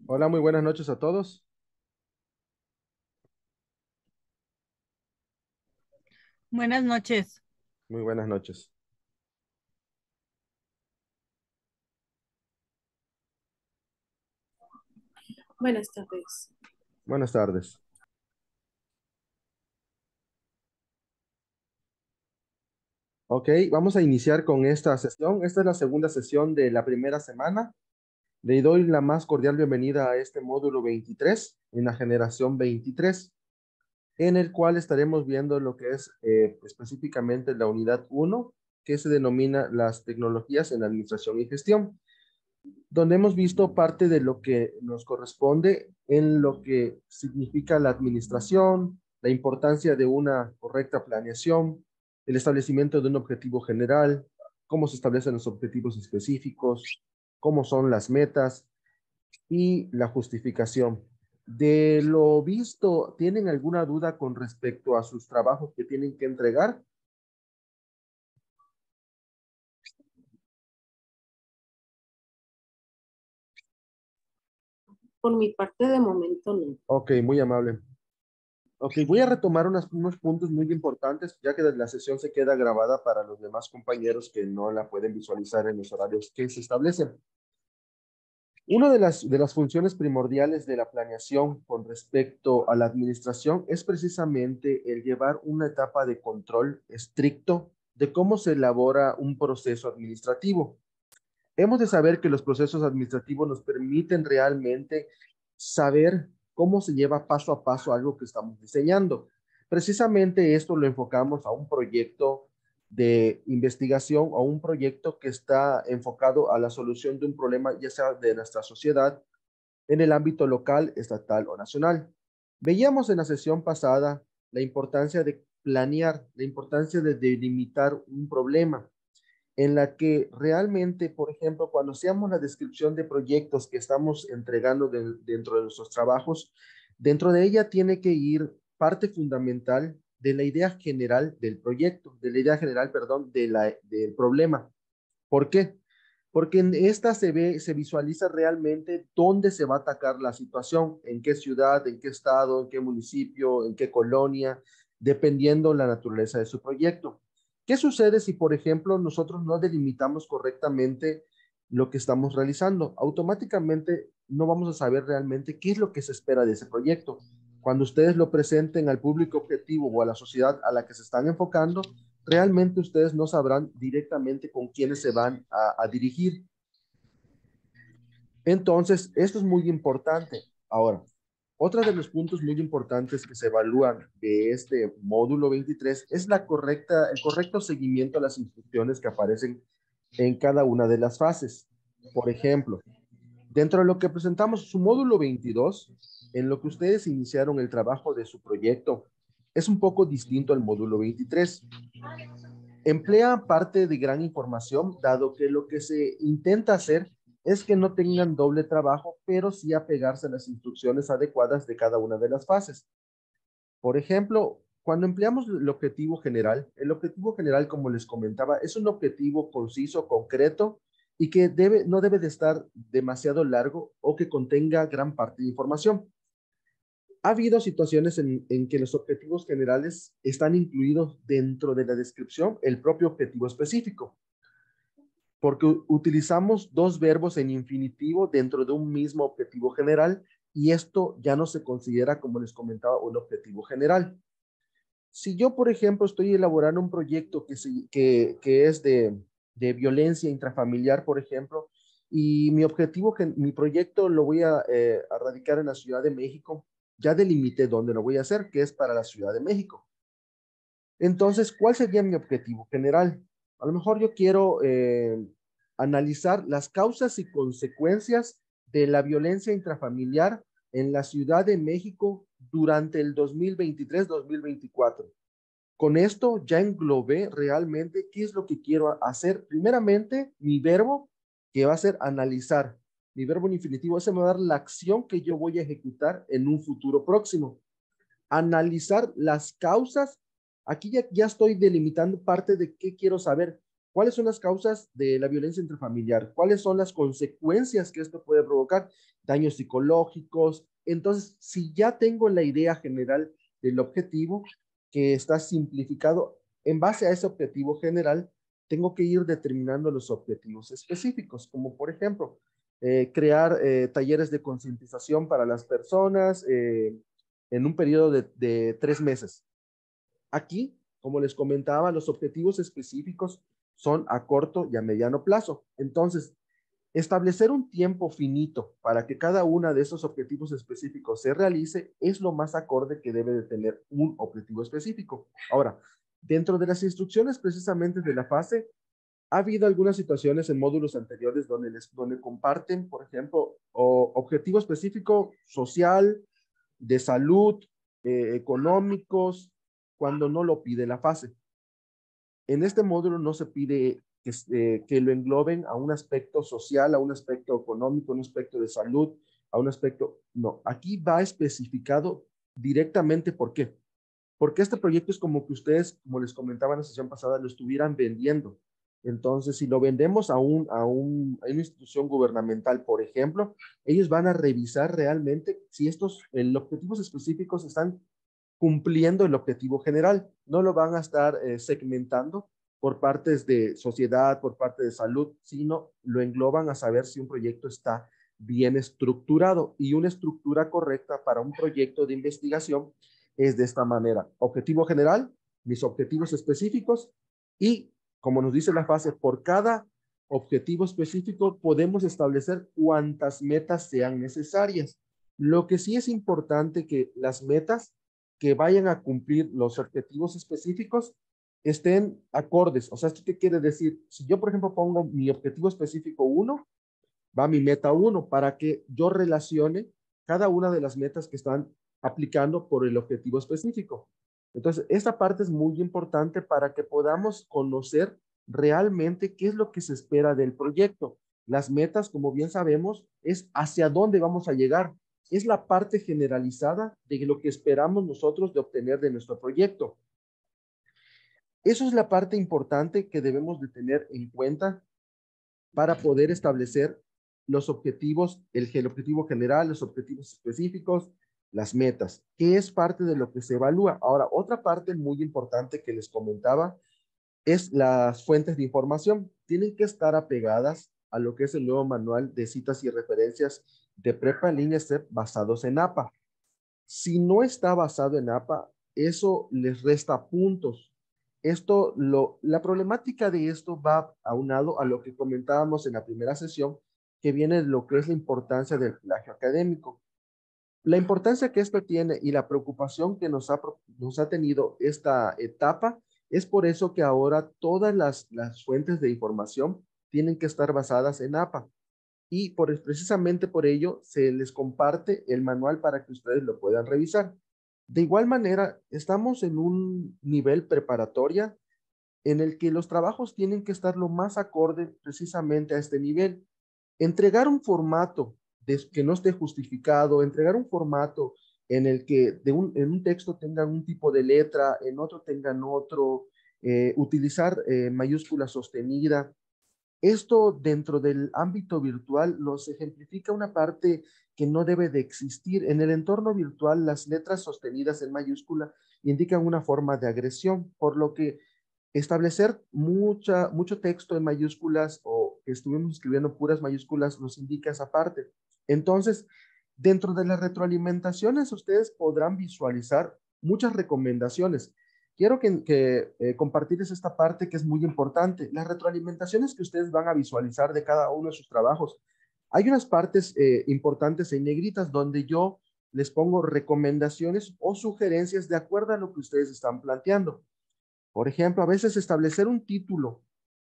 Hola, muy buenas noches a todos. Buenas noches. Muy buenas noches. Buenas tardes. Buenas tardes. Ok, vamos a iniciar con esta sesión. Esta es la segunda sesión de la primera semana. Le doy la más cordial bienvenida a este módulo 23 en la generación 23, en el cual estaremos viendo lo que es específicamente la unidad 1, que se denomina las tecnologías en administración y gestión, donde hemos visto parte de lo que nos corresponde en lo que significa la administración, la importancia de una correcta planeación, el establecimiento de un objetivo general, cómo se establecen los objetivos específicos, cómo son las metas y la justificación. De lo visto, ¿tienen alguna duda con respecto a sus trabajos que tienen que entregar? Por mi parte, de momento no. Ok, muy amable. Ok, voy a retomar unos puntos muy importantes, ya que la sesión se queda grabada para los demás compañeros que no la pueden visualizar en los horarios que se establecen. Una de las funciones primordiales de la planeación con respecto a la administración es precisamente el llevar una etapa de control estricto de cómo se elabora un proceso administrativo. Hemos de saber que los procesos administrativos nos permiten realmente saber cómo se lleva paso a paso algo que estamos diseñando. Precisamente esto lo enfocamos a un proyecto de investigación o un proyecto que está enfocado a la solución de un problema, ya sea de nuestra sociedad, en el ámbito local, estatal o nacional. Veíamos en la sesión pasada la importancia de planear, la importancia de delimitar un problema en la que realmente, por ejemplo, cuando hacemos la descripción de proyectos que estamos entregando dentro de nuestros trabajos, dentro de ella tiene que ir parte fundamental de la idea general del proyecto, de la idea general, perdón, del problema. ¿Por qué? Porque en esta se visualiza realmente dónde se va a atacar la situación, en qué ciudad, en qué estado, en qué municipio, en qué colonia, dependiendo la naturaleza de su proyecto. ¿Qué sucede si, por ejemplo, nosotros no delimitamos correctamente lo que estamos realizando? Automáticamente no vamos a saber realmente qué es lo que se espera de ese proyecto. Cuando ustedes lo presenten al público objetivo o a la sociedad a la que se están enfocando, realmente ustedes no sabrán directamente con quiénes se van a dirigir. Entonces, esto es muy importante. Ahora, otro de los puntos muy importantes que se evalúan de este módulo 23 es el correcto seguimiento a las instrucciones que aparecen en cada una de las fases. Por ejemplo, dentro de lo que presentamos su módulo 22, en lo que ustedes iniciaron el trabajo de su proyecto, es un poco distinto al módulo 23. Emplea parte de gran información, dado que lo que se intenta hacer es que no tengan doble trabajo, pero sí apegarse a las instrucciones adecuadas de cada una de las fases. Por ejemplo, cuando empleamos el objetivo general, como les comentaba, es un objetivo conciso, concreto y que no debe de estar demasiado largo o que contenga gran parte de información. Ha habido situaciones en que los objetivos generales están incluidos dentro de la descripción, el propio objetivo específico, porque utilizamos dos verbos en infinitivo dentro de un mismo objetivo general y esto ya no se considera, como les comentaba, un objetivo general. Si yo, por ejemplo, estoy elaborando un proyecto que es de violencia intrafamiliar, por ejemplo, y mi proyecto lo voy a radicar en la Ciudad de México, ya delimité dónde lo voy a hacer, que es para la Ciudad de México. Entonces, ¿cuál sería mi objetivo general? A lo mejor yo quiero analizar las causas y consecuencias de la violencia intrafamiliar en la Ciudad de México durante el 2023-2024. Con esto ya englobé realmente qué es lo que quiero hacer. Primeramente, mi verbo, que va a ser analizar. Mi verbo en infinitivo, ese me va a dar la acción que yo voy a ejecutar en un futuro próximo. Analizar las causas. Aquí ya estoy delimitando parte de qué quiero saber. ¿Cuáles son las causas de la violencia intrafamiliar? ¿Cuáles son las consecuencias que esto puede provocar? Daños psicológicos. Entonces, si ya tengo la idea general del objetivo, que está simplificado, en base a ese objetivo general, tengo que ir determinando los objetivos específicos, como por ejemplo, crear talleres de concientización para las personas en un periodo de 3 meses. Aquí, como les comentaba, los objetivos específicos son a corto y a mediano plazo. Entonces, establecer un tiempo finito para que cada uno de esos objetivos específicos se realice es lo más acorde que debe de tener un objetivo específico. Ahora, dentro de las instrucciones precisamente de la fase, ha habido algunas situaciones en módulos anteriores donde comparten, por ejemplo, objetivo específico social, de salud, económicos, cuando no lo pide la fase. En este módulo no se pide que lo engloben a un aspecto social, a un aspecto económico, a un aspecto de salud, a un aspecto, no, aquí va especificado directamente por qué. Porque este proyecto es como que ustedes, como les comentaba en la sesión pasada, lo estuvieran vendiendo. Entonces, si lo vendemos a una institución gubernamental, por ejemplo, ellos van a revisar realmente si estos objetivos específicos están cumpliendo el objetivo general. No lo van a estar segmentando por partes de sociedad, por parte de salud, sino lo engloban a saber si un proyecto está bien estructurado, y una estructura correcta para un proyecto de investigación es de esta manera: objetivo general, mis objetivos específicos, y como nos dice la fase, por cada objetivo específico podemos establecer cuantas metas sean necesarias. Lo que sí es importante que las metas que vayan a cumplir los objetivos específicos estén acordes. O sea, ¿esto qué quiere decir? Si yo, por ejemplo, pongo mi objetivo específico 1, va mi meta 1, para que yo relacione cada una de las metas que están aplicando por el objetivo específico. Entonces, esta parte es muy importante para que podamos conocer realmente qué es lo que se espera del proyecto. Las metas, como bien sabemos, es hacia dónde vamos a llegar. Es la parte generalizada de lo que esperamos nosotros de obtener de nuestro proyecto. Eso es la parte importante que debemos de tener en cuenta para poder establecer los objetivos, el objetivo general, los objetivos específicos, las metas, que es parte de lo que se evalúa. Ahora, otra parte muy importante que les comentaba es las fuentes de información. Tienen que estar apegadas a lo que es el nuevo manual de citas y referencias de Prepa en línea STEP basados en APA. Si no está basado en APA, eso les resta puntos. La problemática de esto va aunado a lo que comentábamos en la primera sesión, que viene de lo que es la importancia del plagio académico. La importancia que esto tiene y la preocupación que nos ha tenido esta etapa, es por eso que ahora todas las fuentes de información tienen que estar basadas en APA. Y precisamente por ello se les comparte el manual para que ustedes lo puedan revisar. De igual manera, estamos en un nivel preparatoria en el que los trabajos tienen que estar lo más acorde precisamente a este nivel. Entregar un formato que no esté justificado, entregar un formato en el que en un texto tengan un tipo de letra, en otro tengan otro, utilizar mayúscula sostenida. Esto dentro del ámbito virtual nos ejemplifica una parte que no debe de existir. En el entorno virtual, las letras sostenidas en mayúscula indican una forma de agresión, por lo que establecer mucho texto en mayúsculas, o que estuvimos escribiendo puras mayúsculas, nos indica esa parte. Entonces, dentro de las retroalimentaciones, ustedes podrán visualizar muchas recomendaciones. Quiero compartirles esta parte que es muy importante. Las retroalimentaciones que ustedes van a visualizar de cada uno de sus trabajos. Hay unas partes importantes en negritas donde yo les pongo recomendaciones o sugerencias de acuerdo a lo que ustedes están planteando. Por ejemplo, a veces establecer un título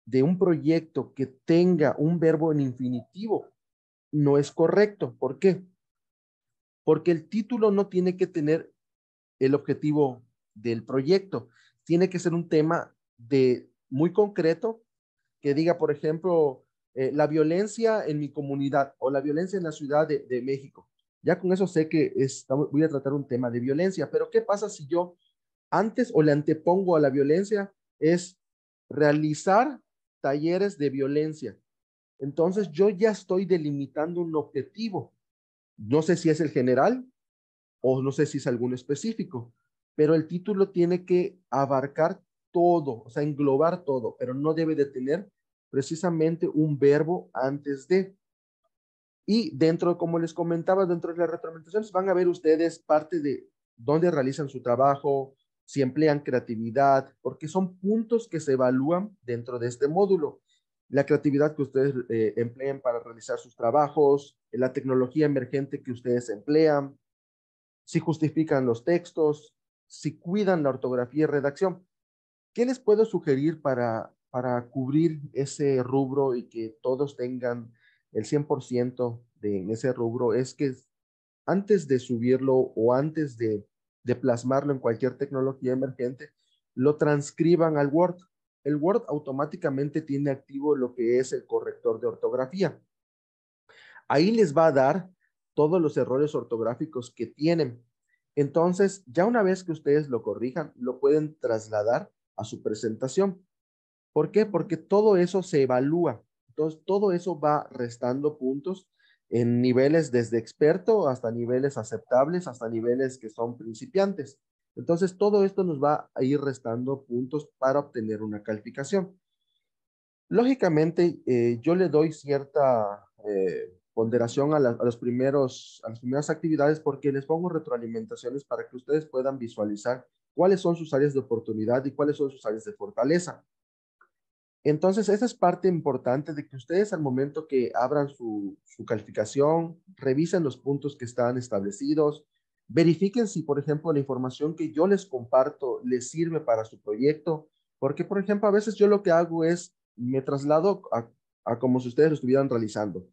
de un proyecto que tenga un verbo en infinitivo no es correcto. ¿Por qué? Porque el título no tiene que tener el objetivo del proyecto. Tiene que ser un tema muy concreto, que diga, por ejemplo, la violencia en mi comunidad o la violencia en la Ciudad de México. Ya con eso sé que voy a tratar un tema de violencia, pero ¿qué pasa si yo antes o le antepongo a la violencia es realizar talleres de violencia. Entonces yo ya estoy delimitando un objetivo. No sé si es el general o no sé si es alguno específico, pero el título tiene que abarcar todo, o sea, englobar todo, pero no debe de tener precisamente un verbo antes de. Y dentro, como les comentaba, dentro de las retroalimentaciones van a ver ustedes parte de dónde realizan su trabajo, si emplean creatividad, porque son puntos que se evalúan dentro de este módulo. La creatividad que ustedes empleen para realizar sus trabajos, la tecnología emergente que ustedes emplean, si justifican los textos, si cuidan la ortografía y redacción. ¿Qué les puedo sugerir para cubrir ese rubro y que todos tengan el 100% de ese rubro? Es que antes de subirlo o antes de plasmarlo en cualquier tecnología emergente, lo transcriban al Word. El Word automáticamente tiene activo lo que es el corrector de ortografía. Ahí les va a dar todos los errores ortográficos que tienen. Entonces, ya una vez que ustedes lo corrijan, lo pueden trasladar a su presentación. ¿Por qué? Porque todo eso se evalúa. Entonces, todo eso va restando puntos en niveles desde experto hasta niveles aceptables, hasta niveles que son principiantes. Entonces, todo esto nos va a ir restando puntos para obtener una calificación. Lógicamente, yo le doy cierta ponderación a las primeras actividades porque les pongo retroalimentaciones para que ustedes puedan visualizar cuáles son sus áreas de oportunidad y cuáles son sus áreas de fortaleza. Entonces, esa es parte importante de que ustedes al momento que abran su calificación, revisen los puntos que están establecidos, verifiquen si, por ejemplo, la información que yo les comparto les sirve para su proyecto, porque, por ejemplo, a veces yo lo que hago es, me traslado a como si ustedes lo estuvieran realizando.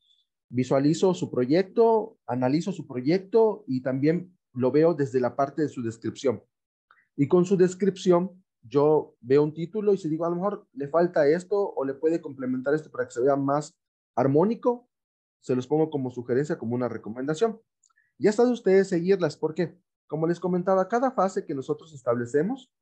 Visualizo su proyecto, analizo su proyecto y también lo veo desde la parte de su descripción. Y con su descripción, yo veo un título y si digo, a lo mejor le falta esto o le puede complementar esto para que se vea más armónico, se los pongo como sugerencia, como una recomendación. Ya está de ustedes seguirlas, porque, como les comentaba, cada fase que nosotros establecemos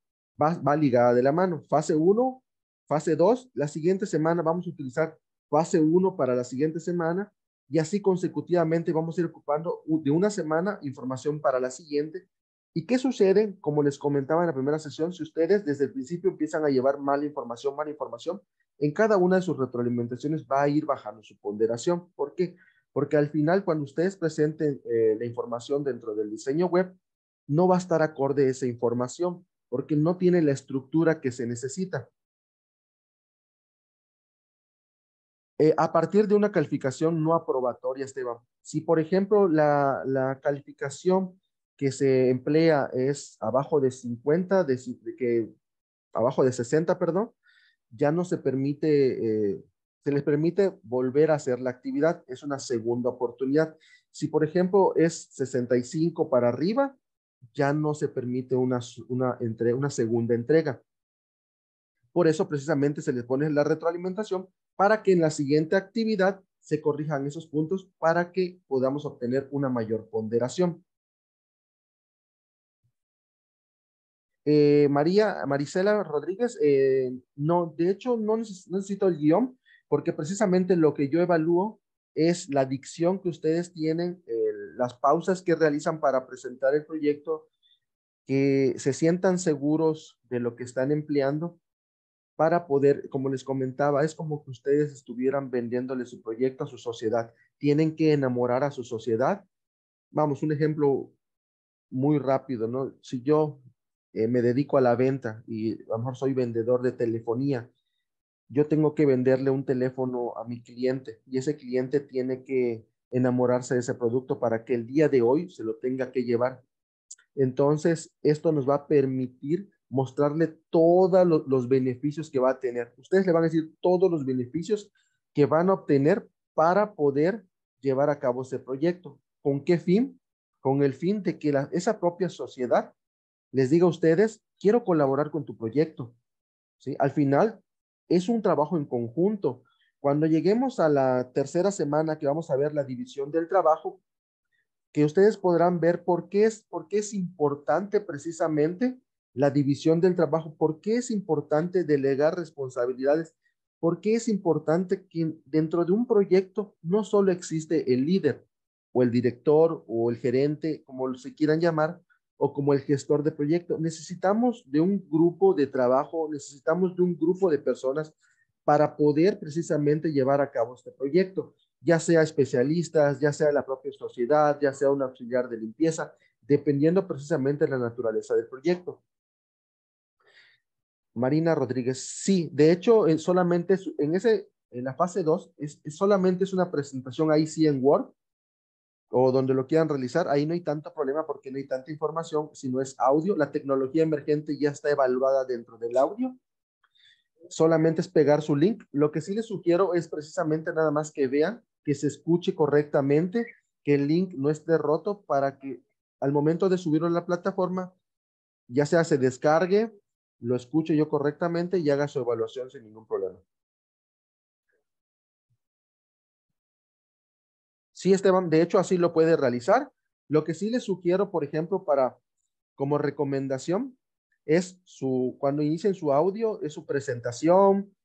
va ligada de la mano. Fase 1, fase 2, la siguiente semana vamos a utilizar fase 1 para la siguiente semana y así consecutivamente vamos a ir ocupando de una semana información para la siguiente. ¿Y qué sucede? Como les comentaba en la primera sesión, si ustedes desde el principio empiezan a llevar mala información, en cada una de sus retroalimentaciones va a ir bajando su ponderación. ¿Por qué? Porque al final, cuando ustedes presenten la información dentro del diseño web, no va a estar acorde esa información, porque no tiene la estructura que se necesita. A partir de una calificación no aprobatoria, Esteban, si por ejemplo la calificación que se emplea es abajo de 50, abajo de 60, perdón, ya no se permite, se les permite volver a hacer la actividad, es una segunda oportunidad. Si por ejemplo es 65 para arriba, ya no se permite una segunda entrega. Por eso precisamente se les pone la retroalimentación para que en la siguiente actividad se corrijan esos puntos para que podamos obtener una mayor ponderación. Marisela Rodríguez, no, de hecho no necesito el guión porque precisamente lo que yo evalúo es la dicción que ustedes tienen, las pausas que realizan para presentar el proyecto, que se sientan seguros de lo que están empleando para poder, como les comentaba, es como que ustedes estuvieran vendiéndole su proyecto a su sociedad. Tienen que enamorar a su sociedad. Vamos, un ejemplo muy rápido, ¿no? Si yo me dedico a la venta y a lo mejor soy vendedor de telefonía, yo tengo que venderle un teléfono a mi cliente y ese cliente tiene que enamorarse de ese producto para que el día de hoy se lo tenga que llevar. Entonces, esto nos va a permitir mostrarle todos los beneficios que va a tener. Ustedes le van a decir todos los beneficios que van a obtener para poder llevar a cabo ese proyecto. ¿Con qué fin? Con el fin de que esa propia sociedad les diga a ustedes, quiero colaborar con tu proyecto. ¿Sí? Al final, es un trabajo en conjunto. Cuando lleguemos a la tercera semana que vamos a ver la división del trabajo, que ustedes podrán ver por qué es importante precisamente la división del trabajo, por qué es importante delegar responsabilidades, ¿Por qué es importante que dentro de un proyecto no solo existe el líder o el director o el gerente, como se quieran llamar, o como el gestor de proyecto? Necesitamos de un grupo de trabajo, necesitamos de un grupo de personas para poder precisamente llevar a cabo este proyecto, ya sea especialistas, ya sea la propia sociedad, ya sea un auxiliar de limpieza, dependiendo precisamente de la naturaleza del proyecto. Marina Rodríguez, sí, de hecho, solamente en la fase 2, solamente es una presentación ahí sí en Word, o donde lo quieran realizar, ahí no hay tanto problema porque no hay tanta información, sino es audio. La tecnología emergente ya está evaluada dentro del audio, solamente es pegar su link. Lo que sí les sugiero es precisamente nada más que vean, que se escuche correctamente, que el link no esté roto para que al momento de subirlo a la plataforma, ya sea se descargue, lo escuche yo correctamente y haga su evaluación sin ningún problema. Sí, Esteban, de hecho así lo puede realizar. Lo que sí les sugiero, por ejemplo, como recomendación, es cuando inicien su audio, es su presentación,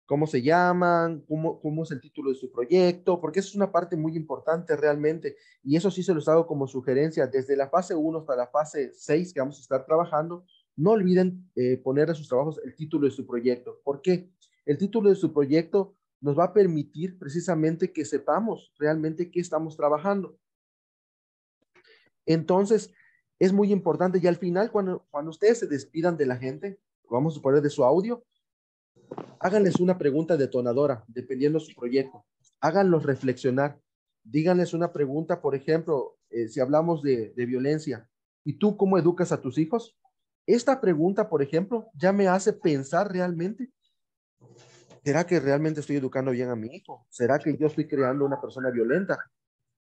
cómo se llaman, cómo es el título de su proyecto, porque eso es una parte muy importante realmente, y eso sí se los hago como sugerencia, desde la fase 1 hasta la fase 6 que vamos a estar trabajando, no olviden poner a sus trabajos el título de su proyecto. ¿Por qué? El título de su proyecto nos va a permitir precisamente que sepamos realmente qué estamos trabajando. Entonces, es muy importante, y al final, cuando ustedes se despidan de la gente, vamos a suponer de su audio, háganles una pregunta detonadora, dependiendo de su proyecto. Háganlos reflexionar. Díganles una pregunta, por ejemplo, si hablamos de violencia, ¿y tú cómo educas a tus hijos? Esta pregunta, por ejemplo, ya me hace pensar realmente, ¿será que realmente estoy educando bien a mi hijo? ¿Será que yo estoy creando una persona violenta?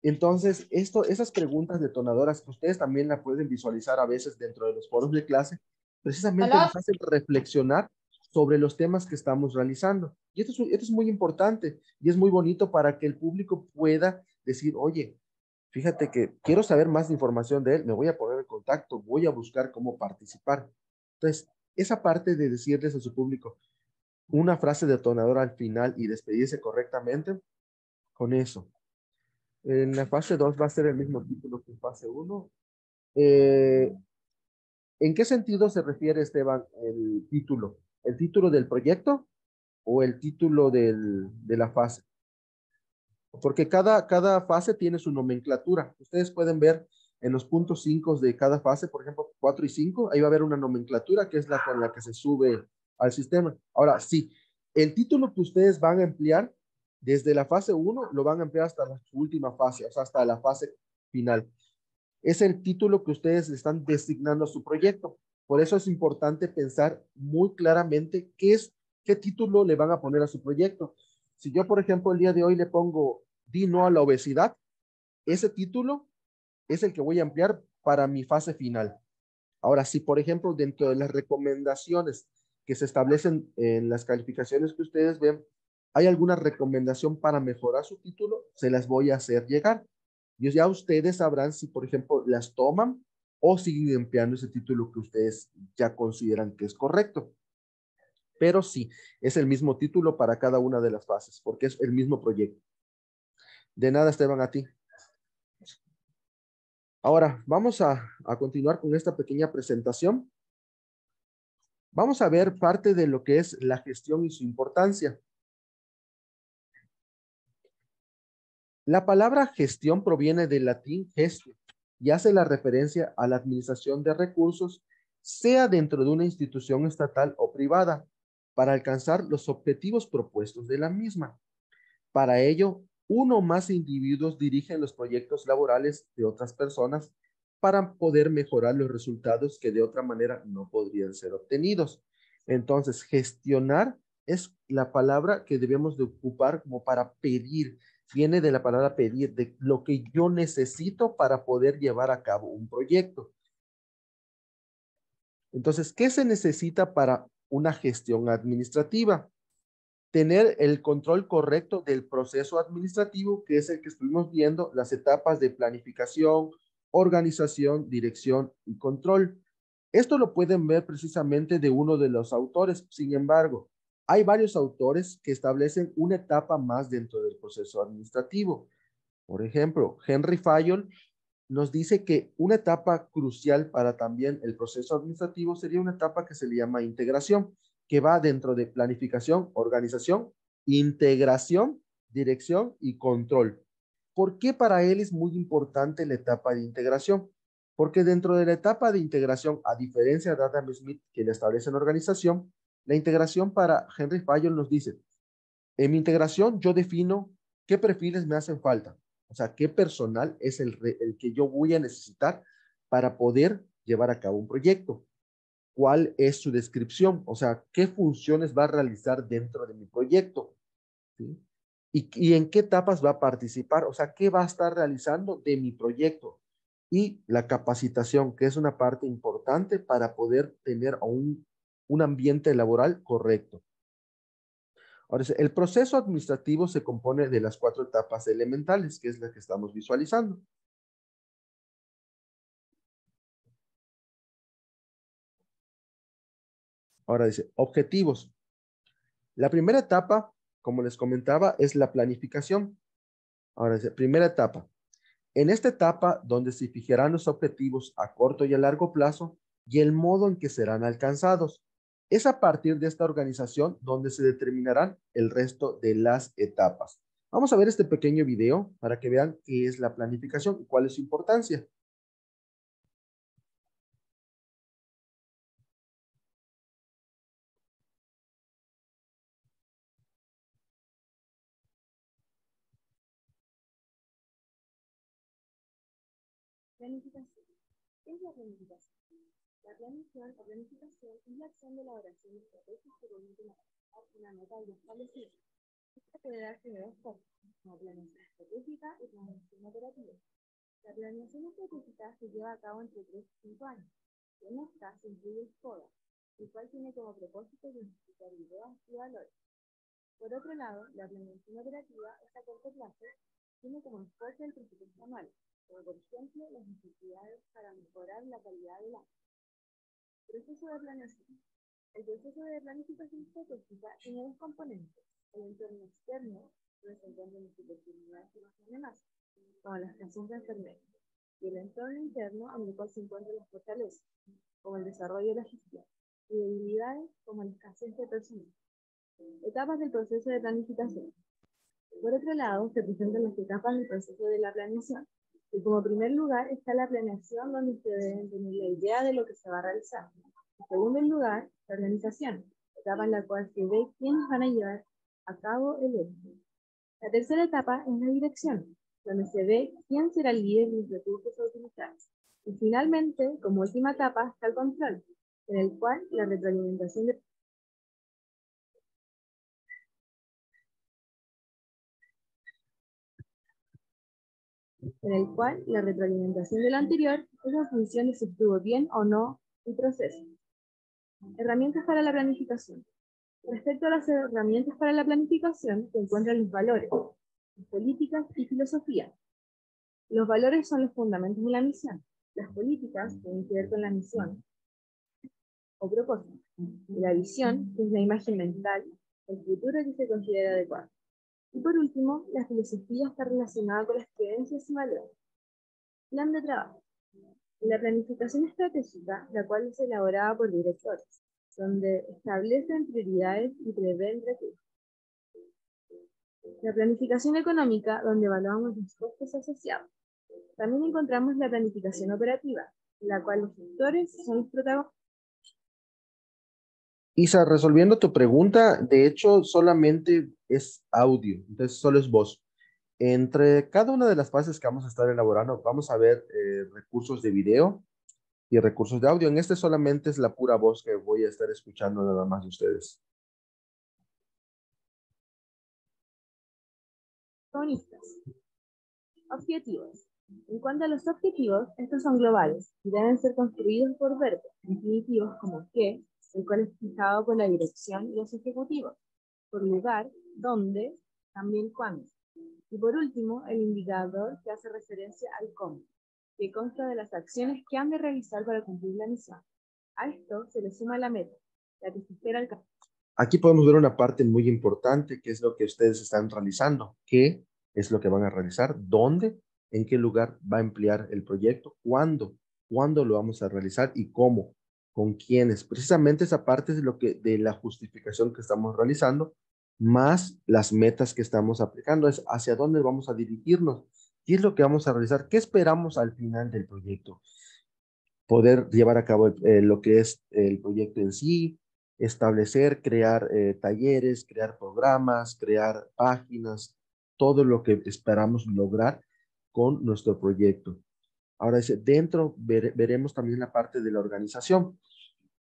Entonces, esas preguntas detonadoras que ustedes también la pueden visualizar a veces dentro de los foros de clase, precisamente Hola. nos hacen reflexionar sobre los temas que estamos realizando. Y esto es muy importante y es muy bonito para que el público pueda decir, oye, fíjate que quiero saber más información de él, me voy a poner en contacto, voy a buscar cómo participar. Entonces, esa parte de decirles a su público una frase detonadora al final y despedirse correctamente, con eso. En la fase 2 va a ser el mismo título que en fase 1. ¿En qué sentido se refiere, Esteban, el título? ¿El título del proyecto o el título de la fase? Porque cada fase tiene su nomenclatura. Ustedes pueden ver en los puntos 5 de cada fase, por ejemplo, 4 y 5, ahí va a haber una nomenclatura que es la con la que se sube al sistema. Ahora, sí, el título que ustedes van a emplear desde la fase 1 lo van a emplear hasta la última fase, o sea, hasta la fase final. Es el título que ustedes le están designando a su proyecto. Por eso es importante pensar muy claramente qué título le van a poner a su proyecto. Si yo, por ejemplo, el día de hoy le pongo Di no a la obesidad, ese título es el que voy a emplear para mi fase final. Ahora, si por ejemplo, dentro de las recomendaciones que se establecen en las calificaciones que ustedes ven, hay alguna recomendación para mejorar su título, se las voy a hacer llegar. Y ya ustedes sabrán si, por ejemplo, las toman o siguen empleando ese título que ustedes ya consideran que es correcto. Pero sí, es el mismo título para cada una de las fases, porque es el mismo proyecto. De nada, Esteban, a ti. Ahora, vamos a continuar con esta pequeña presentación. Vamos a ver parte de lo que es la gestión y su importancia. La palabra gestión proviene del latín gestio y hace la referencia a la administración de recursos, sea dentro de una institución estatal o privada, para alcanzar los objetivos propuestos de la misma. Para ello, uno o más individuos dirigen los proyectos laborales de otras personas para poder mejorar los resultados que de otra manera no podrían ser obtenidos. Entonces, gestionar es la palabra que debemos de ocupar como para pedir. Viene de la palabra pedir, de lo que yo necesito para poder llevar a cabo un proyecto. Entonces, ¿qué se necesita para una gestión administrativa? Tener el control correcto del proceso administrativo, que es el que estuvimos viendo, las etapas de planificación, organización, dirección y control. Esto lo pueden ver precisamente de uno de los autores. Sin embargo, Hay varios autores que establecen una etapa más dentro del proceso administrativo. Por ejemplo, Henry Fayol nos dice que una etapa crucial para también el proceso administrativo sería una etapa que se le llama integración, que va dentro de planificación, organización, integración, dirección y control. ¿Por qué para él es muy importante la etapa de integración? Porque dentro de la etapa de integración, a diferencia de Adam Smith, quien establece en organización, la integración para Henry Fayol nos dice, en mi integración yo defino qué perfiles me hacen falta, o sea, qué personal es el que yo voy a necesitar para poder llevar a cabo un proyecto. ¿Cuál es su descripción? O sea, qué funciones va a realizar dentro de mi proyecto, ¿sí? Y en qué etapas va a participar, o sea, qué va a estar realizando de mi proyecto. Y la capacitación, que es una parte importante para poder tener un ambiente laboral correcto. Ahora, el proceso administrativo se compone de las 4 etapas elementales, que es la que estamos visualizando. Ahora dice, objetivos. La primera etapa, como les comentaba, es la planificación. Ahora dice, primera etapa. En esta etapa, donde se fijarán los objetivos a corto y a largo plazo y el modo en que serán alcanzados. Es a partir de esta organización donde se determinarán el resto de las etapas. Vamos a ver este pequeño video para que vean qué es la planificación y cuál es su importancia. Planificación. ¿Qué es la planificación? La planeación o planificación es la acción de elaboración de estrategias que permiten alcanzar una meta ya establecida. Esta puede darse de dos formas, como planeación estratégica y planeación operativa. La planeación estratégica se lleva a cabo entre 3 y 5 años. En esta se incluye el FODA, el cual tiene como propósito identificar ideas y valores. Por otro lado, la planeación operativa es a corto plazo, tiene como enfoque el presupuesto anual, como por ejemplo las necesidades para mejorar la calidad del agua. Proceso de planeación. El proceso de planificación estratégica tiene dos componentes: el entorno externo, donde se encuentran las oportunidades y las amenazas, como la escasez de enfermedades, y el entorno interno, en el cual se encuentran las fortalezas, como el desarrollo de la gestión, y debilidades, como la escasez de personal. Etapas del proceso de planificación. Por otro lado, se presentan las etapas del proceso de la planeación. Y como primer lugar está la planeación, donde se debe tener la idea de lo que se va a realizar. En segundo lugar, la organización, etapa en la cual se ve quiénes van a llevar a cabo el hecho. La tercera etapa es la dirección, donde se ve quién será el líder de los recursos a utilizar. Y finalmente, como última etapa, está el control, en el cual la retroalimentación de lo anterior es en función de si estuvo bien o no el proceso. Herramientas para la planificación. Respecto a las herramientas para la planificación, se encuentran los valores, las políticas y filosofía. Los valores son los fundamentos de la misión. Las políticas tienen que ver con la misión o propósito. Y la visión, que es la imagen mental, el futuro que se considera adecuado. Y por último, la filosofía está relacionada con las creencias y valores. Plan de trabajo. La planificación estratégica, la cual es elaborada por directores, donde establecen prioridades y prevén recursos. La planificación económica, donde evaluamos los costos asociados. También encontramos la planificación operativa, en la cual los gestores son los protagonistas. Isa, resolviendo tu pregunta, de hecho solamente es audio, entonces solo es voz. Entre cada una de las fases que vamos a estar elaborando, vamos a ver recursos de video y recursos de audio. En este solamente es la pura voz que voy a estar escuchando nada más de ustedes. Objetivos. En cuanto a los objetivos, estos son globales y deben ser construidos por verbos definitivos como qué, el cual es fijado por la dirección y los ejecutivos, por lugar, dónde, también cuándo. Y por último, el indicador que hace referencia al cómo, que consta de las acciones que han de realizar para cumplir la misión. A esto se le suma la meta, la que se espera alcanzar. Aquí podemos ver una parte muy importante, que es lo que ustedes están realizando. ¿Qué es lo que van a realizar? ¿Dónde? ¿En qué lugar va a emplear el proyecto? ¿Cuándo? ¿Cuándo lo vamos a realizar? ¿Y cómo? ¿Con quiénes? Precisamente esa parte es lo que, de la justificación que estamos realizando, más las metas que estamos aplicando, es hacia dónde vamos a dirigirnos. ¿Qué es lo que vamos a realizar? ¿Qué esperamos al final del proyecto? Poder llevar a cabo lo que es el proyecto en sí, establecer, crear talleres, crear programas, crear páginas, todo lo que esperamos lograr con nuestro proyecto. Ahora, dentro veremos también la parte de la organización.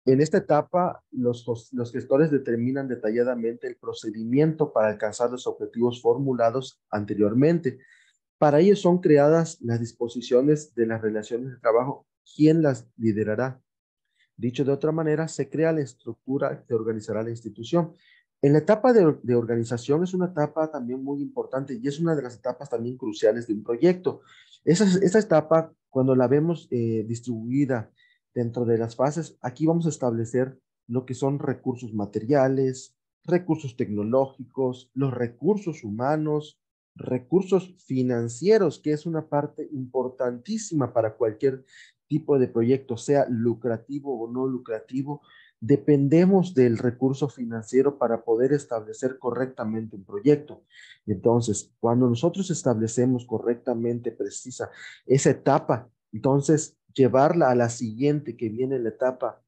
En esta etapa, los gestores determinan detalladamente el procedimiento para alcanzar los objetivos formulados anteriormente. Para ello son creadas las disposiciones de las relaciones de trabajo. ¿Quién las liderará? Dicho de otra manera, se crea la estructura que organizará la institución. En la etapa de organización es una etapa también muy importante y es una de las etapas también cruciales de un proyecto. Esa etapa, cuando la vemos distribuida dentro de las fases, aquí vamos a establecer lo que son recursos materiales, recursos tecnológicos, los recursos humanos, recursos financieros, que es una parte importantísima para cualquier tipo de proyecto, sea lucrativo o no lucrativo, dependemos del recurso financiero para poder establecer correctamente un proyecto. Entonces, cuando nosotros establecemos correctamente, precisa esa etapa, entonces llevarla a la siguiente, que viene la etapa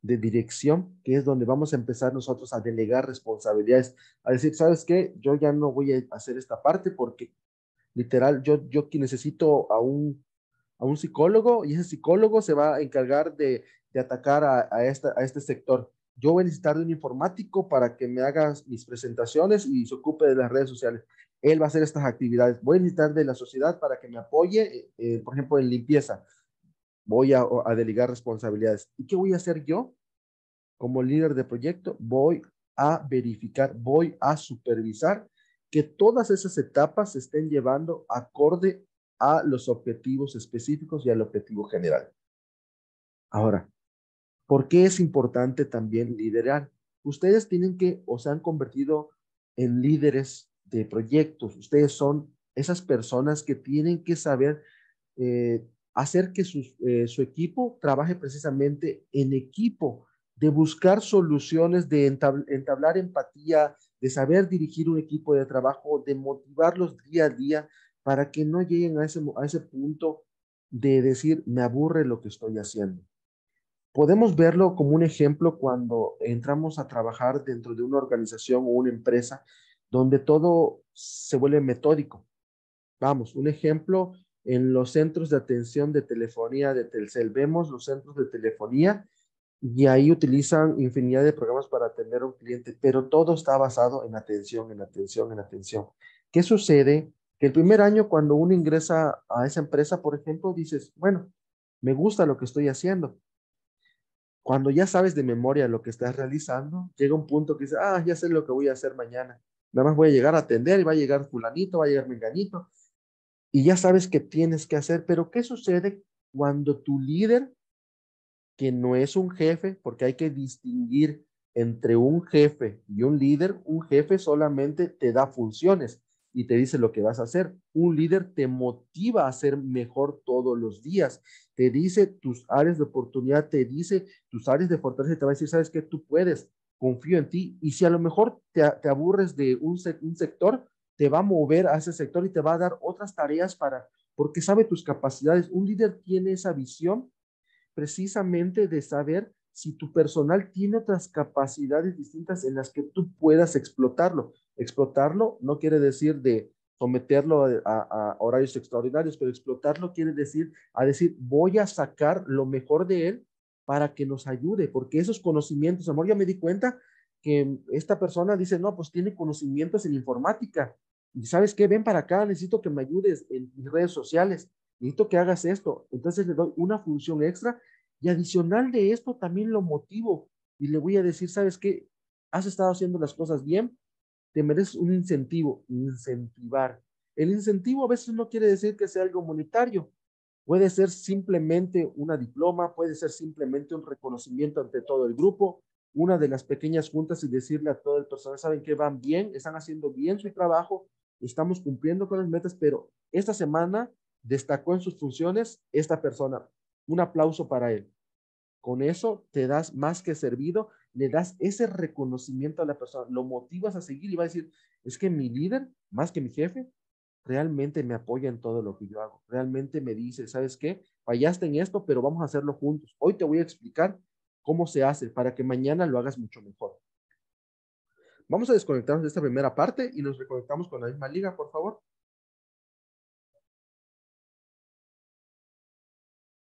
de dirección, que es donde vamos a empezar nosotros a delegar responsabilidades, a decir, ¿sabes qué? Yo ya no voy a hacer esta parte porque literal, yo que necesito a un psicólogo y ese psicólogo se va a encargar de atacar a este sector. Yo voy a necesitar de un informático para que me haga mis presentaciones y se ocupe de las redes sociales. Él va a hacer estas actividades. Voy a necesitar de la sociedad para que me apoye, por ejemplo, en limpieza. Voy a delegar responsabilidades. ¿Y qué voy a hacer yo como líder de proyecto? Voy a verificar, voy a supervisar que todas esas etapas se estén llevando acorde a los objetivos específicos y al objetivo general. Ahora, ¿por qué es importante también liderar? Ustedes tienen que o se han convertido en líderes de proyectos. Ustedes son esas personas que tienen que saber hacer que su equipo trabaje precisamente en equipo, de buscar soluciones, de entablar empatía, de saber dirigir un equipo de trabajo, de motivarlos día a día para que no lleguen a ese punto de decir, me aburre lo que estoy haciendo. Podemos verlo como un ejemplo cuando entramos a trabajar dentro de una organización o una empresa donde todo se vuelve metódico. Vamos, un ejemplo, en los centros de atención de telefonía de Telcel, vemos los centros de telefonía y ahí utilizan infinidad de programas para atender a un cliente, pero todo está basado en atención, en atención, en atención. ¿Qué sucede? Que el primer año cuando uno ingresa a esa empresa, por ejemplo, dices, bueno, me gusta lo que estoy haciendo. Cuando ya sabes de memoria lo que estás realizando, llega un punto que dices, ah, ya sé lo que voy a hacer mañana. Nada más voy a llegar a atender y va a llegar fulanito, va a llegar menganito y ya sabes que tienes que hacer, pero ¿qué sucede cuando tu líder, que no es un jefe, porque hay que distinguir entre un jefe y un jefe solamente te da funciones y te dice lo que vas a hacer. Un líder te motiva a hacer mejor todos los días, te dice tus áreas de oportunidad, te dice tus áreas de fortaleza, te va a decir, sabes que tú puedes, confío en ti, y si a lo mejor te aburres de un sector, te va a mover a ese sector y te va a dar otras tareas porque sabe tus capacidades. Un líder tiene esa visión precisamente de saber si tu personal tiene otras capacidades distintas en las que tú puedas explotarlo. Explotarlo no quiere decir de someterlo a horarios extraordinarios, pero explotarlo quiere decir voy a sacar lo mejor de él para que nos ayude, porque esos conocimientos, amor, ya me di cuenta que esta persona dice, no, pues tiene conocimientos en informática, y ¿sabes qué? Ven para acá, necesito que me ayudes en mis redes sociales, necesito que hagas esto. Entonces le doy una función extra y adicional de esto también lo motivo y le voy a decir, ¿sabes qué? Has estado haciendo las cosas bien, te mereces un incentivo, incentivar. El incentivo a veces no quiere decir que sea algo monetario, puede ser simplemente una diploma, puede ser simplemente un reconocimiento ante todo el grupo, una de las pequeñas juntas y decirle a todo el personal, saben que van bien, están haciendo bien su trabajo, estamos cumpliendo con las metas, pero esta semana destacó en sus funciones esta persona. Un aplauso para él. Con eso te das más que servido, le das ese reconocimiento a la persona, lo motivas a seguir y va a decir, es que mi líder, más que mi jefe, realmente me apoya en todo lo que yo hago. Realmente me dice, ¿sabes qué? Fallaste en esto, pero vamos a hacerlo juntos. Hoy te voy a explicar cómo se hace para que mañana lo hagas mucho mejor. Vamos a desconectarnos de esta primera parte y nos reconectamos con la misma liga, por favor.